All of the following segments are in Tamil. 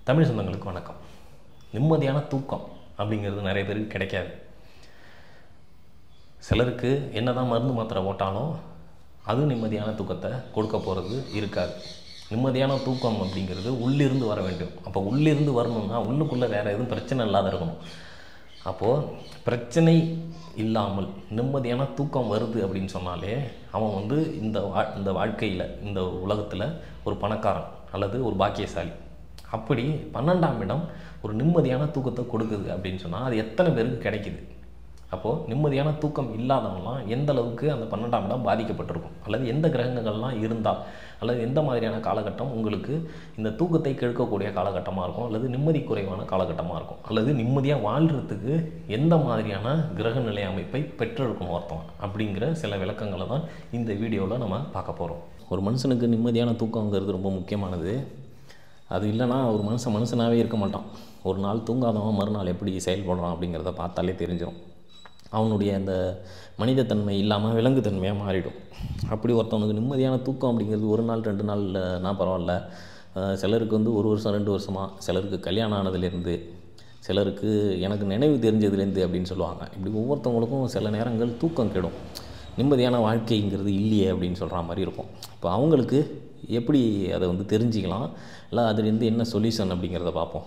தமிழ் சொந்தங்களுக்கு வணக்கம். நிம்மதியான தூக்கம் அப்படிங்கிறது நிறைய பேருக்கு கிடைக்காது. சிலருக்கு என்னதான் மருந்து மாத்திரை போட்டாலும் அது நிம்மதியான தூக்கத்தை கொடுக்க போகிறது இருக்காது. நிம்மதியான தூக்கம் அப்படிங்கிறது உள்ளிருந்து வர வேண்டும். அப்போ உள்ளிருந்து வரணும்னா உள்ளுக்குள்ளே வேறு எதுவும் பிரச்சனை இல்லாத இருக்கணும். அப்போது பிரச்சனை இல்லாமல் நிம்மதியான தூக்கம் வருது அப்படின்னு சொன்னாலே அவன் இந்த வாழ்க்கையில் இந்த உலகத்தில் ஒரு பணக்காரன் அல்லது ஒரு பாக்கியசாலி. அப்படி 12ஆம் இடம் ஒரு நிம்மதியான தூக்கத்தை கொடுக்குது அப்படின்னு சொன்னால் அது எத்தனை பேருக்கு கிடைக்குது? அப்போது நிம்மதியான தூக்கம் இல்லாதவங்களாம் எந்த அளவுக்கு அந்த 12ஆம் இடம் பாதிக்கப்பட்டிருக்கும், அல்லது எந்த கிரகங்கள்லாம் இருந்தால், அல்லது எந்த மாதிரியான காலகட்டம் உங்களுக்கு இந்த தூக்கத்தை கெடுக்கக்கூடிய காலகட்டமாக இருக்கும், அல்லது நிம்மதி குறைவான காலகட்டமாக இருக்கும், அல்லது நிம்மதியாக வாழ்கிறதுக்கு எந்த மாதிரியான கிரக நிலை அமைப்பை பெற்றிருக்கணும் ஒருத்தன் அப்படிங்கிற சில விளக்கங்களை தான் இந்த வீடியோவில் நம்ம பார்க்க போகிறோம். ஒரு மனுஷனுக்கு நிம்மதியான தூக்கங்கிறது ரொம்ப முக்கியமானது. அது இல்லைனா ஒரு மனுஷனாகவே இருக்க மாட்டான். ஒரு நாள் தூங்காதவன் மறுநாள் எப்படி செயல்படுறான் அப்படிங்கிறத பார்த்தாலே தெரிஞ்சிடும். அவனுடைய அந்த மனிதத்தன்மை இல்லாமல் விலங்குத்தன்மையாக மாறிடும். அப்படி ஒருத்தவனுக்கு நிம்மதியான தூக்கம் அப்படிங்கிறது ஒரு நாள் 2 நாள்னா பரவாயில்ல. சிலருக்கு 1 வருஷம் 2 வருஷமாக, சிலருக்கு கல்யாணம் ஆனதுலேருந்து, சிலருக்கு எனக்கு நினைவு தெரிஞ்சதுலேருந்து அப்படின்னு சொல்லுவாங்க. இப்படி ஒவ்வொருத்தவங்களுக்கும் சில நேரங்கள் தூக்கம் கெடும். நிம்மதியான வாழ்க்கைங்கிறது இல்லையே அப்படின்னு சொல்கிற மாதிரி இருக்கும். இப்போ அவங்களுக்கு எப்படி அதை தெரிஞ்சிக்கலாம், இல்லை அதுலேருந்து என்ன சொல்யூஷன் அப்படிங்கிறத பார்ப்போம்.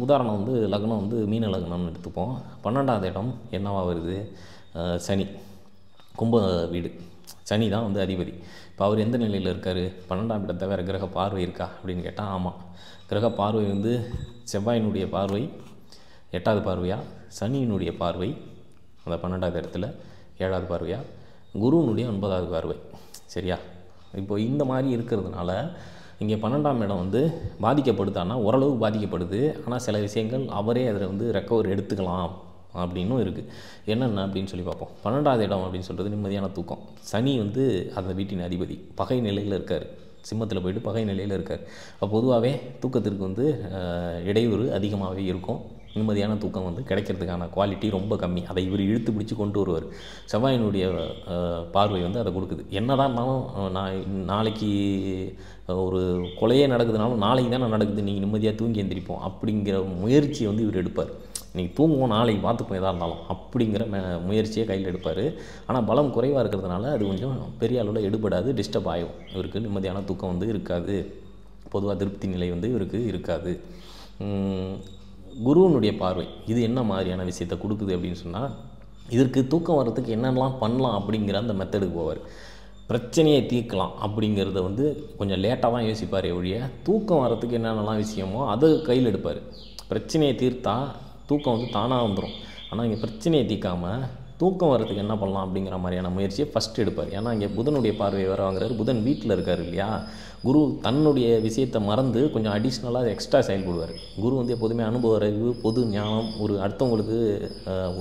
உதாரணம் லக்னம் மீன லக்னம்னு எடுத்துப்போம். 12ஆவது இடம் என்னவா வருது? சனி, கும்ப வீடு. சனி தான் அதிபதி. இப்போ அவர் எந்த நிலையில் இருக்கார்? 12ஆம் இடத்தை வேறு கிரக பார்வை இருக்கா அப்படின்னு கேட்டால் ஆமாம். கிரக பார்வை செவ்வாயினுடைய பார்வை 8வது பார்வையா, சனியினுடைய பார்வை அந்த 12ஆவது இடத்துல 7வது பார்வையா, குருவினுடைய 9வது பார்வை. சரியா? இப்போ இந்த மாதிரி இருக்கிறதுனால இங்கே 12ஆம் இடம் பாதிக்கப்படுதான்னா ஓரளவு பாதிக்கப்படுது. ஆனால் சில விஷயங்கள் அவரே அதில் ரெக்கவர் எடுத்துக்கலாம் அப்படின்னும் இருக்குது. என்னென்ன அப்படின்னு சொல்லி பார்ப்போம். 12ஆவது இடம் அப்படின்னு சொல்கிறது நிம்மதியான தூக்கம். சனி அந்த வீட்டின் அதிபதி பகை நிலையில் இருக்கார். சிம்மத்தில் போய்ட்டு பகை நிலையில் இருக்கார். அப்போ பொதுவாகவே தூக்கத்திற்கு இடையூறு அதிகமாகவே இருக்கும். நிம்மதியான தூக்கம் கிடைக்கிறதுக்கான குவாலிட்டி ரொம்ப கம்மி. அதை இவர் இழுத்து பிடிச்சி கொண்டு வருவார். செவ்வாயினுடைய பார்வை அதை கொடுக்குது. என்ன தான் இருந்தாலும் நாளைக்கு ஒரு கொலையே நடக்குதுனாலும் நாளைக்கு தானே நடக்குது, நீங்கள் நிம்மதியாக தூங்கி எந்திரிப்போம் அப்படிங்கிற முயற்சியை இவர் எடுப்பார். நீங்கள் தூங்குவோம், நாளைக்கு பார்த்துப்போம் எதாக இருந்தாலும் அப்படிங்கிற முயற்சியை கையில் எடுப்பார். ஆனால் பலம் குறைவாக இருக்கிறதுனால அது கொஞ்சம் பெரிய அளவில் எடுபடாது, டிஸ்டர்ப் ஆகும். இவருக்கு நிம்மதியான தூக்கம் இருக்காது. பொதுவாக திருப்தி நிலை இவருக்கு இருக்காது. குருவினுடைய பார்வை இது என்ன மாதிரியான விஷயத்தை கொடுக்குது அப்படின்னு சொன்னால், இதற்கு தூக்கம் வர்றதுக்கு என்னென்னலாம் பண்ணலாம் அப்படிங்கிற அந்த மெத்தடுக்கு போவார். பிரச்சனையை தீர்க்கலாம் அப்படிங்கிறத கொஞ்சம் லேட்டாக தான் யோசிப்பார் ஒழிய, தூக்கம் வர்றதுக்கு என்னென்னலாம் விஷயமோ அதை கையில் எடுப்பார். பிரச்சனையை தீர்த்தா தூக்கம் தானாக வந்துடும். ஆனால் இங்கே பிரச்சனையை தீர்க்காமல் தூக்கம் வர்றதுக்கு என்ன பண்ணலாம் அப்படிங்கிற மாதிரியான முயற்சியை ஃபஸ்ட்டு எடுப்பார். ஏன்னா இங்கே புதனுடைய பார்வையை வேறு வாங்குறாரு. புதன் வீட்டில் இருக்கார் இல்லையா? குரு தன்னுடைய விஷயத்தை மறந்து கொஞ்சம் அடிஷ்னலாக எக்ஸ்ட்ரா செயல்படுவார். குரு எப்போதுமே அனுபவ அறிவு, பொது ஞானம், ஒரு அடுத்தவங்களுக்கு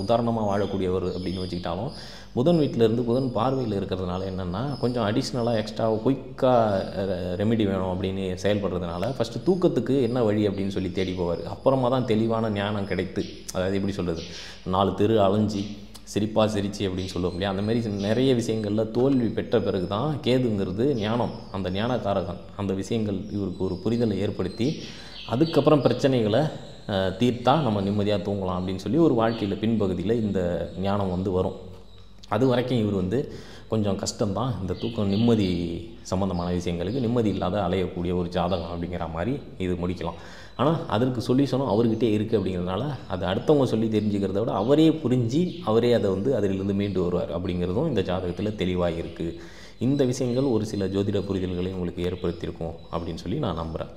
உதாரணமாக வாழக்கூடியவர் அப்படின்னு வச்சுக்கிட்டாலும், புதன் வீட்டிலேருந்து புதன் பார்வையில் இருக்கிறதுனால என்னென்னா கொஞ்சம் அடிஷ்னலாக எக்ஸ்ட்ரா குயிக்காக ரெமிடி வேணும் அப்படின்னு செயல்படுறதுனால ஃபஸ்ட்டு தூக்கத்துக்கு என்ன வழி அப்படின்னு சொல்லி தேடி போவார். அப்புறமா தான் தெளிவான ஞானம் கிடைத்து, அதாவது எப்படி சொல்கிறது, 4 தெரு அலைஞ்சி சிரிப்பாக சிரிச்சு அப்படின்னு சொல்லுவோம் இல்லையா? அந்த மாதிரி நிறைய விஷயங்களில் தோல்வி பெற்ற பிறகு தான் கேதுங்கிறது ஞானம், அந்த ஞானக்காரகன், அந்த விஷயங்கள் இவருக்கு ஒரு புரிதலை ஏற்படுத்தி அதுக்கப்புறம் பிரச்சனைகளை தீர்த்தா நம்ம நிம்மதியாக தூங்கலாம் அப்படின்னு சொல்லி ஒரு வாழ்க்கையில் பின்பகுதியில் இந்த ஞானம் வரும். அது வரைக்கும் இவர் கொஞ்சம் கஷ்டம்தான். இந்த தூக்கம் நிம்மதி சம்மந்தமான விஷயங்களுக்கு நிம்மதி இல்லாத அலையக்கூடிய ஒரு ஜாதகம் அப்படிங்கிற மாதிரி இது முடிக்கலாம். ஆனால் அதற்கு சொல்யூஷனும் அவர்கிட்டே இருக்குது அப்படிங்கிறதுனால அது அடுத்தவங்க சொல்லி தெரிஞ்சுக்கிறத விட அவரே புரிஞ்சு அவரே அதை அதிலிருந்து மீண்டு வருவார் அப்படிங்கிறதும் இந்த ஜாதகத்தில் தெளிவாக இருக்குது. இந்த விஷயங்கள் ஒரு சில ஜோதிட புரிதல்களை உங்களுக்கு ஏற்படுத்தியிருக்கும் அப்படின்னு சொல்லி நான் நம்புகிறேன்.